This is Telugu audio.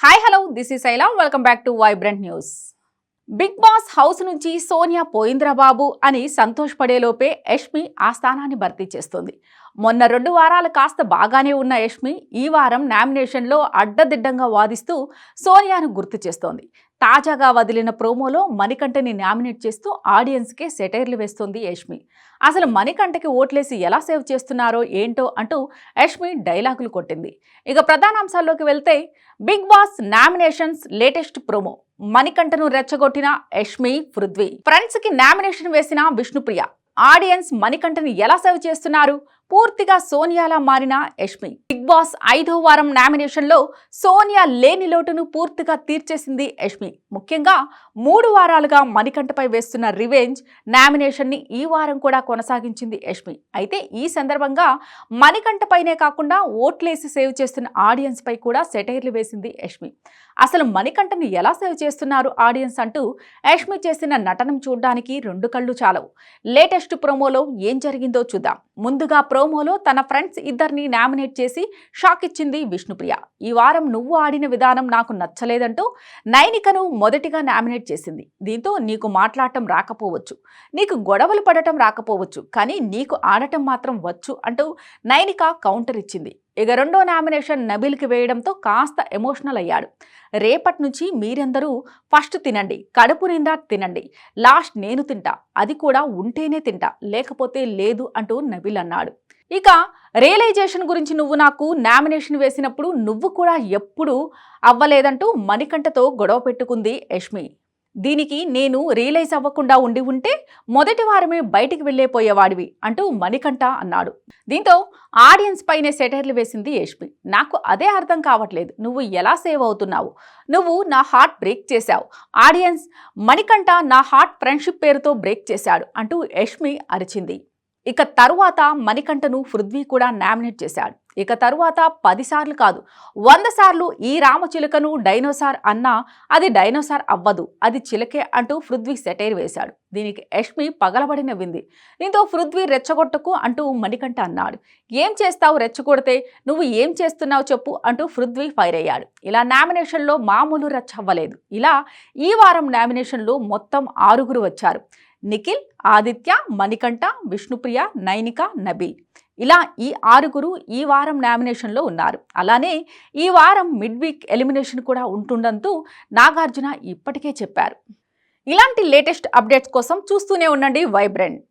Hi hello this is Shaila welcome back to vibrant news. Big boss house నుంచి సోనియా పోయింద్రా బాబు అని సంతోషపడేలోపే యష్మి ఆ స్థానాన్ని భర్తీ చేస్తోంది. మొన్న 2 వారాలు కాస్త బాగానే ఉన్న యష్మి ఈ వారం నామినేషన్లో అడ్డదిడ్డంగా వాదిస్తూ సోనియాను గుర్తు చేస్తోంది. తాజాగా వదిలిన ప్రోమోలో మణికంఠని నామినేట్ చేస్తూ ఆడియన్స్కే సెటైర్లు వేస్తోంది యష్మి. అసలు మణికంఠకి ఓట్లేసి ఎలా సేవ్ చేస్తున్నారో ఏంటో అంటూ యష్మి డైలాగులు కొట్టింది. ఇక ప్రధానాంశాల్లోకి వెళ్తే big boss nominations latest promo. మణికంఠను రెచ్చగొట్టిన యష్మి, పృథ్వీ. ఫ్రెండ్స్ కి నామినేషన్ వేసిన విష్ణుప్రియ. ఆడియన్స్ మణికంఠని ఎలా సేవ్ చేస్తున్నారు? పూర్తిగా సోనియాలా మారిన యష్మి. బిగ్ బాస్ 5వ వారం నామినేషన్ లో సోనియా లేని లోటును పూర్తిగా తీర్చేసింది యష్మి. ముఖ్యంగా 3 వారాలుగా మణికంఠపై వేస్తున్న రివెంజ్ నామినేషన్ ని ఈ వారం కూడా కొనసాగించింది యష్మి. అయితే ఈ సందర్భంగా మణికంఠపైనే కాకుండా ఓట్లేసి సేవ్ చేస్తున్న ఆడియన్స్ పై కూడా సెటైర్లు వేసింది యష్మి. అసలు మణికంఠని ఎలా సేవ్ చేస్తున్నారు ఆడియన్స్ అంటూ యష్మి చేసిన నటనం చూడడానికి 2 కళ్ళు చాలవు. లేటెస్ట్ ప్రోమోలో ఏం జరిగిందో చూద్దాం. ముందుగా ప్రోమోలో తన ఫ్రెండ్స్ ఇద్దరిని నామినేట్ చేసి షాక్ ఇచ్చింది విష్ణుప్రియ. ఈ వారం నువ్వు ఆడిన విధానం నాకు నచ్చలేదంటూ నైనికను మొదటిగా నామినేట్ చేసింది. దీంతో నీకు మాట్లాడటం రాకపోవచ్చు, నీకు గొడవలు పడటం రాకపోవచ్చు, కానీ నీకు ఆడటం మాత్రం వచ్చు అంటూ నైనిక కౌంటర్ ఇచ్చింది. ఇక 2వ నామినేషన్ నబీల్కి వేయడంతో కాస్త ఎమోషనల్ అయ్యాడు. రేపటి నుంచి మీరందరూ ఫస్ట్ తినండి, కడుపు నిండా తినండి, లాస్ట్ నేను తింటా, అది కూడా ఉంటేనే తింటా, లేకపోతే లేదు అంటూ నబీల్ అన్నాడు. ఇక రియలైజేషన్ గురించి నువ్వు నాకు నామినేషన్ వేసినప్పుడు నువ్వు కూడా ఎప్పుడు అవ్వలేదంటూ మణికంఠతో గొడవ పెట్టుకుంది యష్మి. దీనికి నేను రియలైజ్ అవ్వకుండా ఉంటే మొదటి వారమే బయటికి వెళ్ళిపోయేవాడివి అంటూ మణికంఠ అన్నాడు. దీంతో ఆడియన్స్ పైనే సెటైర్లు వేసింది యష్మి. నాకు అదే అర్థం కావట్లేదు, నువ్వు ఎలా సేవ్ అవుతున్నావు? నువ్వు నా హార్ట్ బ్రేక్ చేశావు. ఆడియన్స్ మణికంఠ నా హార్ట్ ఫ్రెండ్షిప్ పేరుతో బ్రేక్ చేశాడు అంటూ యష్మి అరిచింది. ఇక తరువాత మణికంఠను పృథ్వీ కూడా నామినేట్ చేశాడు. ఇక తరువాత 10 సార్లు కాదు 100 సార్లు ఈ రామచిలుకను డైనోసార్ అన్నా అది డైనోసార్ అవ్వదు, అది చిలకే అంటూ పృథ్వీ సెటైర్ వేశాడు. దీనికి యష్మి పగలబడి నవ్వింది. దీంతో పృథ్వీ రెచ్చగొట్టకు అంటూ మణికంఠ అన్నాడు. ఏం చేస్తావు రెచ్చగొడితే? నువ్వు ఏం చేస్తున్నావు చెప్పు అంటూ పృథ్వీ ఫైర్ అయ్యాడు. ఇలా నామినేషన్లో మామూలు రచ్చ అవ్వలేదు. ఇలా ఈ వారం నామినేషన్లో మొత్తం 6గురు వచ్చారు. నిఖిల్, ఆదిత్య, మణికంఠ, విష్ణుప్రియ, నైనిక, నబీల్. ఇలా ఈ 6గురు ఈ వారం నామినేషన్లో ఉన్నారు. అలానే ఈ వారం మిడ్ వీక్ ఎలిమినేషన్ కూడా ఉంటుండంటూ నాగార్జున ఇప్పటికే చెప్పారు. ఇలాంటి లేటెస్ట్ అప్డేట్స్ కోసం చూస్తూనే ఉండండి వైబ్రెంట్.